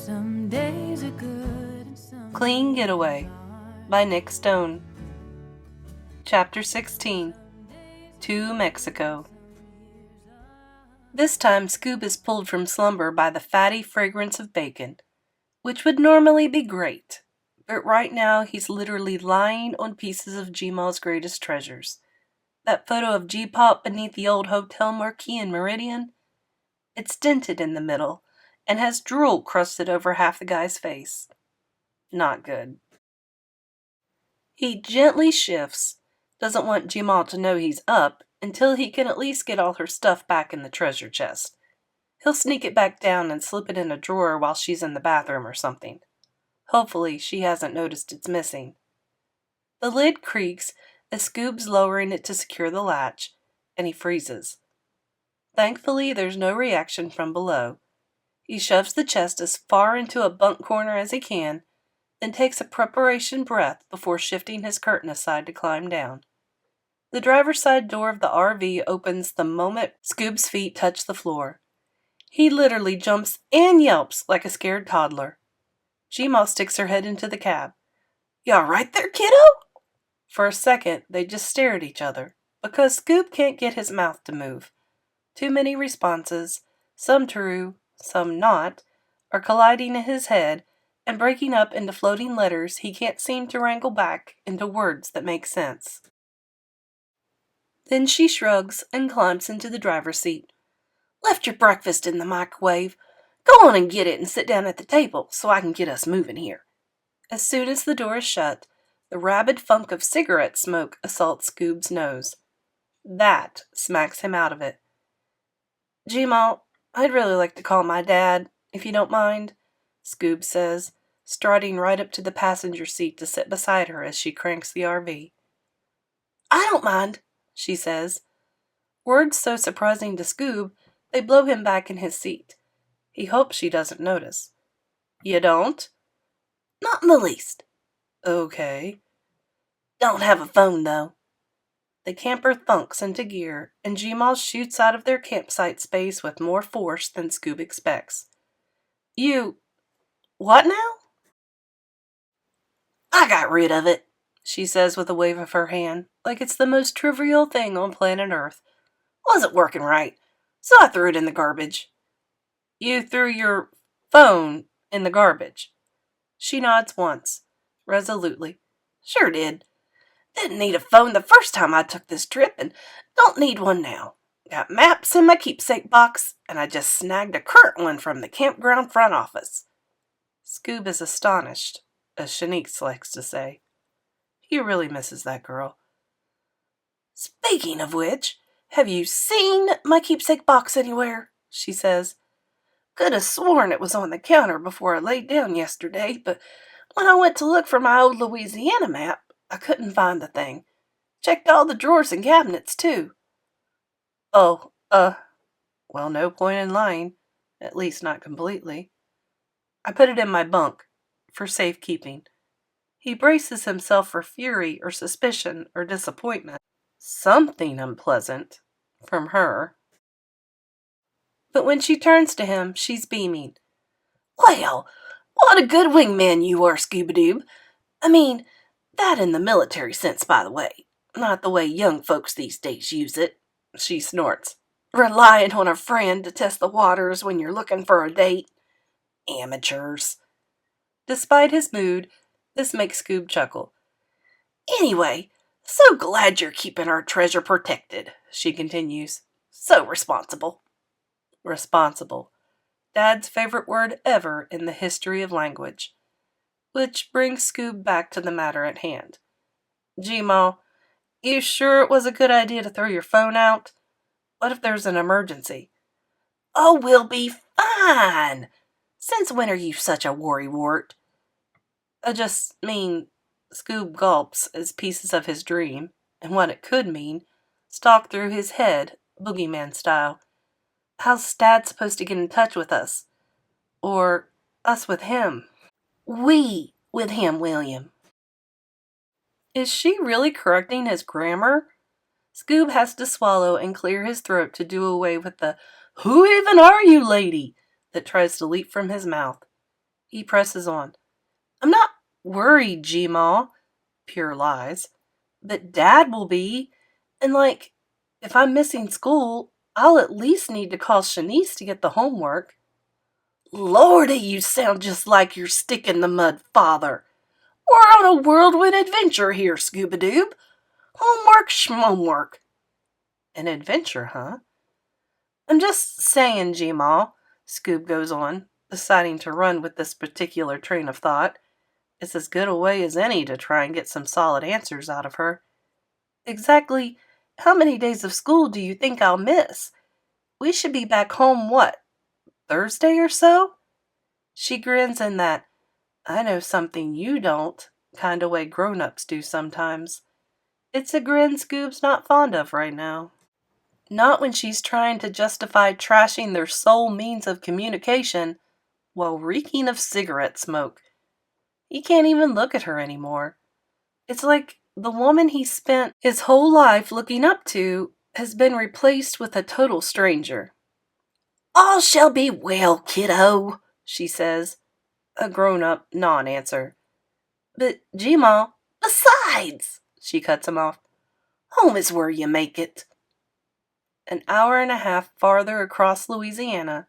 Some days are good and some Clean Getaway by Nick Stone. Chapter 16. To Mexico. This time Scoob is pulled from slumber by the fatty fragrance of bacon, which would normally be great, but right now he's literally lying on pieces of Gmal's greatest treasures. That photo of G-Pop beneath the old hotel marquee in Meridian? It's dented in the middle and has drool crusted over half the guy's face. Not good. He gently shifts, doesn't want Gmal to know he's up until he can at least get all her stuff back in the treasure chest. He'll sneak it back down and slip it in a drawer while she's in the bathroom or something. Hopefully she hasn't noticed it's missing. The lid creaks as Scoob's lowering it to secure the latch, and he freezes. Thankfully, there's no reaction from below. He shoves the chest as far into a bunk corner as he can, then takes a preparation breath before shifting his curtain aside to climb down. The driver's side door of the RV opens the moment Scoob's feet touch the floor. He literally jumps and yelps like a scared toddler. Gmal sticks her head into the cab. "You all right there, kiddo?" For a second, they just stare at each other, because Scoob can't get his mouth to move. Too many responses, some true, some not, are colliding in his head and breaking up into floating letters he can't seem to wrangle back into words that make sense. Then she shrugs and climbs into the driver's seat. "Left your breakfast in the microwave. Go on and get it and sit down at the table so I can get us moving here." As soon as the door is shut, the rabid funk of cigarette smoke assaults Scoob's nose. That smacks him out of it. "Gmal, I'd really like to call my dad, if you don't mind," Scoob says, striding right up to the passenger seat to sit beside her as she cranks the RV. "I don't mind," she says. Words so surprising to Scoob, they blow him back in his seat. He hopes she doesn't notice. "You don't?" "Not in the least." "Okay." "Don't have a phone, though." The camper thunks into gear, and Gmal shoots out of their campsite space with more force than Scoob expects. "You... what now?" "I got rid of it," she says with a wave of her hand, like it's the most trivial thing on planet Earth. "Wasn't working right, so I threw it in the garbage." "You threw your phone in the garbage?" She nods once, resolutely. "Sure did. Didn't need a phone the first time I took this trip, and don't need one now. Got maps in my keepsake box, and I just snagged a current one from the campground front office." Scoob is astonished, as Shanice likes to say. He really misses that girl. "Speaking of which, have you seen my keepsake box anywhere?" she says. "Could have sworn it was on the counter before I laid down yesterday, but when I went to look for my old Louisiana map, I couldn't find the thing. Checked all the drawers and cabinets, too." "Oh, well, no point in lying. At least not completely. I put it in my bunk, for safekeeping." He braces himself for fury or suspicion or disappointment. Something unpleasant. From her. But when she turns to him, she's beaming. "Well, what a good wingman you are, Scooby-Doob. I mean, that in the military sense, by the way. Not the way young folks these days use it," she snorts. "Relying on a friend to test the waters when you're looking for a date. Amateurs." Despite his mood, this makes Scoob chuckle. "Anyway, so glad you're keeping our treasure protected," she continues. "So responsible." Responsible. Dad's favorite word ever in the history of language. Which brings Scoob back to the matter at hand. "Gmal, you sure it was a good idea to throw your phone out? What if there's an emergency?" "Oh, we'll be fine. Since when are you such a worrywart?" "I just mean," Scoob gulps as pieces of his dream, and what it could mean, stalk through his head, boogeyman style. "How's Dad supposed to get in touch with us? Or us with him?" "We with him, William." Is she really correcting his grammar? Scoob has to swallow and clear his throat to do away with the "Who even are you, lady?" that tries to leap from his mouth. He presses on. I'm not worried, G-Ma. Pure lies. But Dad will be. And if I'm missing school, I'll at least need to call Shanice to get the homework. Lordy, you sound just like your stick-in-the-mud father. We're on a whirlwind adventure here, Scooby-Doob. Homework schmomework. An adventure, huh? I'm just saying, G-Ma, Scoob goes on, deciding to run with this particular train of thought. It's as good a way as any to try and get some solid answers out of her. Exactly how many days of school do you think I'll miss? We should be back home, what, Thursday or so? She grins in that, I know something you don't, kind of way grown-ups do sometimes. It's a grin Scoob's not fond of right now. Not when she's trying to justify trashing their sole means of communication while reeking of cigarette smoke. He can't even look at her anymore. It's like the woman he spent his whole life looking up to has been replaced with a total stranger. All shall be well, kiddo, she says, a grown-up non-answer. But, G-Ma, besides, she cuts him off, home is where you make it. An hour and a half farther across Louisiana,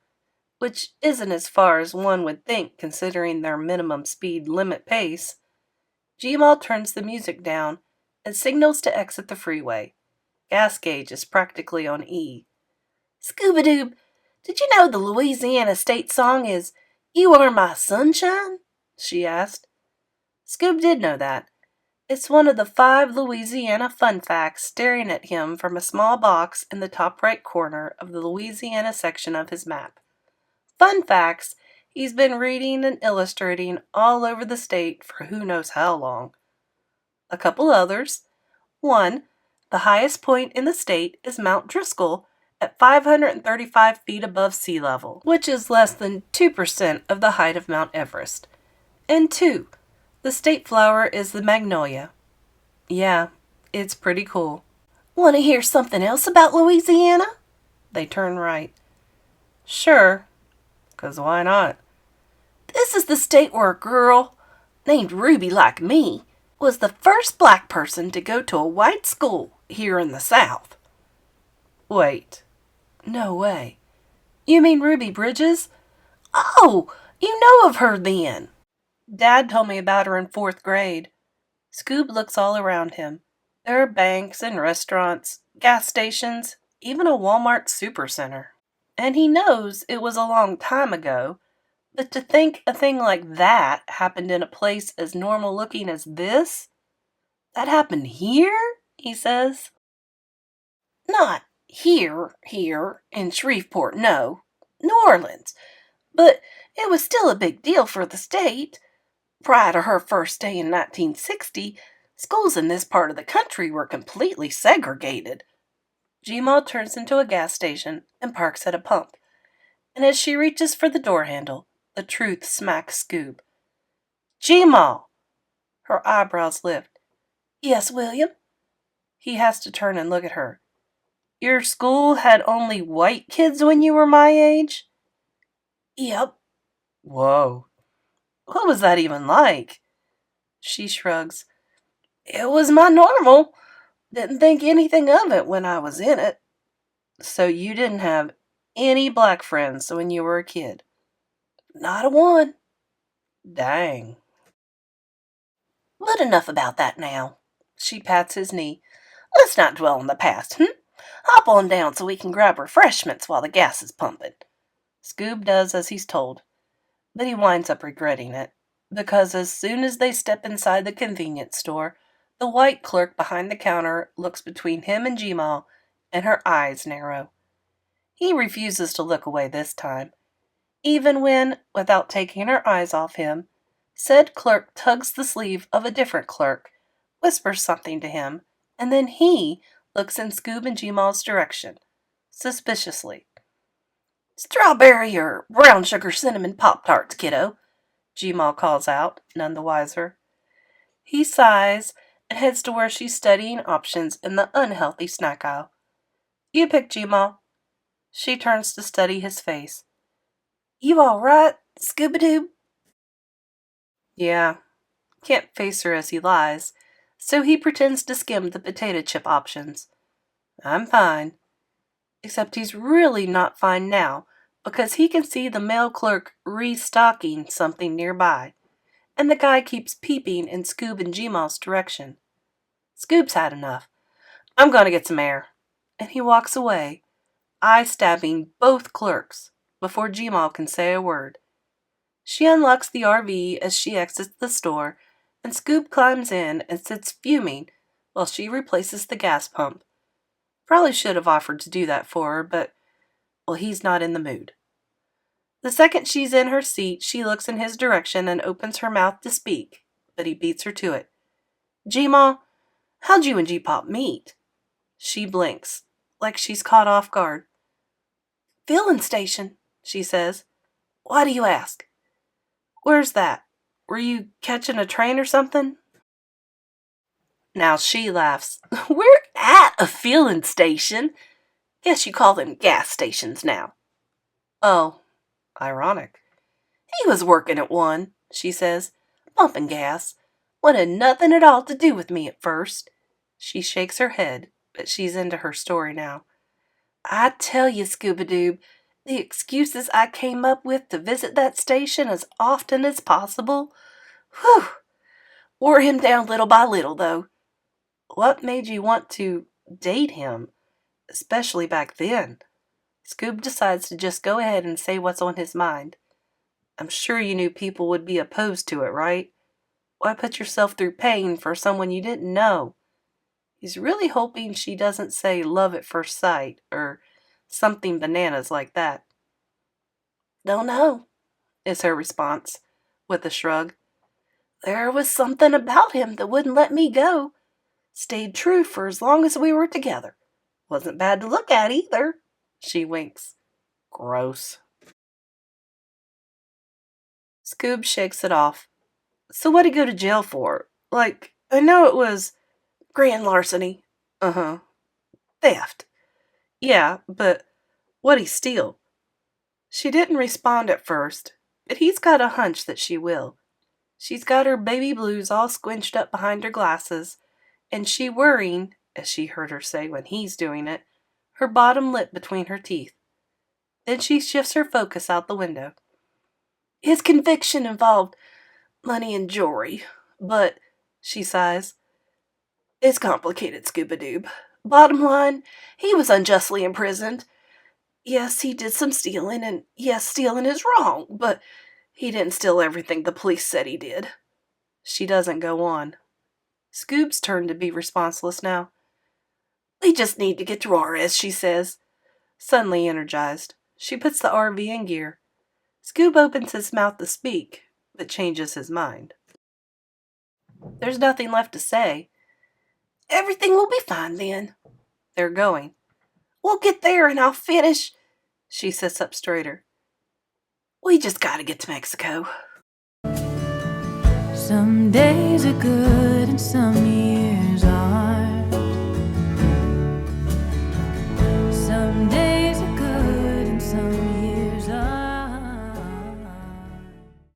which isn't as far as one would think considering their minimum speed limit pace, G-Ma turns the music down and signals to exit the freeway. Gas gauge is practically on E. Scooby-Doo, did you know the Louisiana state song is You Are My Sunshine? She asked. Scoob did know that. It's one of the 5 Louisiana fun facts staring at him from a small box in the top right corner of the Louisiana section of his map. Fun facts he's been reading and illustrating all over the state for who knows how long. A couple others. 1. The highest point in the state is Mount Driscoll at 535 feet above sea level, which is less than 2% of the height of Mount Everest. And 2. The state flower is the magnolia. Yeah, it's pretty cool. Want to hear something else about Louisiana? They turn right. Sure, 'cause why not? This is the state where a girl, named Ruby like me, was the first black person to go to a white school here in the South. Wait, no way. You mean Ruby Bridges? Oh, you know of her then. Dad told me about her in 4th grade. Scoob looks all around him. There are banks and restaurants, gas stations, even a Walmart supercenter. And he knows it was a long time ago, but to think a thing like that happened in a place as normal looking as this? That happened here? He says. Not here, in Shreveport, no. New Orleans. But it was still a big deal for the state. Prior to her first day in 1960, schools in this part of the country were completely segregated. G-Ma turns into a gas station and parks at a pump. And as she reaches for the door handle, the truth smacks Scoob. G-Ma! Her eyebrows lift. Yes, William? He has to turn and look at her. Your school had only white kids when you were my age? Yep. Whoa. What was that even like? She shrugs. It was my normal. Didn't think anything of it when I was in it. So you didn't have any black friends when you were a kid? Not a one. Dang. But enough about that now. She pats his knee. Let's not dwell on the past, Hop on down so we can grab refreshments while the gas is pumping. Scoob does as he's told, but he winds up regretting it, because as soon as they step inside the convenience store, the white clerk behind the counter looks between him and G-Ma, and her eyes narrow. He refuses to look away this time, even when, without taking her eyes off him, said clerk tugs the sleeve of a different clerk, whispers something to him, and then he looks in Scoob and G-Ma's direction, suspiciously. Strawberry or brown sugar cinnamon Pop-Tarts, kiddo, G-Ma calls out, none the wiser. He sighs and heads to where she's studying options in the unhealthy snack aisle. You pick, G-Ma. She turns to study his face. You all right, Scooby-Doo? Yeah, can't face her as he lies, so he pretends to skim the potato chip options. I'm fine. Except he's really not fine now, because he can see the mail clerk restocking something nearby, and the guy keeps peeping in Scoob and Gmaw's direction. Scoob's had enough. I'm going to get some air. And he walks away, eye stabbing both clerks, before Gmaw can say a word. She unlocks the RV as she exits the store, and Scoob climbs in and sits fuming while she replaces the gas pump. Probably should have offered to do that for her, but, well, he's not in the mood. The second she's in her seat, she looks in his direction and opens her mouth to speak, but he beats her to it. Gmaw, how'd you and G-Pop meet? She blinks, like she's caught off guard. Filling station, she says. Why do you ask? Where's that? Were you catching a train or something? Now she laughs. We're at a filling station. Guess you call them gas stations now. Oh, ironic. He was working at one, she says, pumping gas. Wanted nothing at all to do with me at first. She shakes her head, but she's into her story now. I tell you, Scooby-Doob, the excuses I came up with to visit that station as often as possible, whew, wore him down little by little, though. What made you want to date him, especially back then? Scoob decides to just go ahead and say what's on his mind. I'm sure you knew people would be opposed to it, right? Why put yourself through pain for someone you didn't know? He's really hoping she doesn't say love at first sight or something bananas like that. Don't know, is her response, with a shrug. There was something about him that wouldn't let me go. Stayed true for as long as we were together. Wasn't bad to look at either. She winks. Gross. Scoob shakes it off. So what'd he go to jail for? Like, I know it was grand larceny. Uh-huh. Theft. Yeah, but what'd he steal? She didn't respond at first, but he's got a hunch that she will. She's got her baby blues all squinched up behind her glasses, and she worrying, as she heard her say when he's doing it, her bottom lip between her teeth. Then she shifts her focus out the window. His conviction involved money and jewelry, but, she sighs, it's complicated, Scooby-Doob. Bottom line, he was unjustly imprisoned. Yes, he did some stealing, and yes, stealing is wrong, but he didn't steal everything the police said he did. She doesn't go on. Scoob's turn to be responseless now. We just need to get to Juarez, she says. Suddenly energized, she puts the RV in gear. Scoob opens his mouth to speak, but changes his mind. There's nothing left to say. Everything will be fine then. They're going. We'll get there and I'll finish. She sits up straighter. We just gotta get to Mexico. Some days are good and some years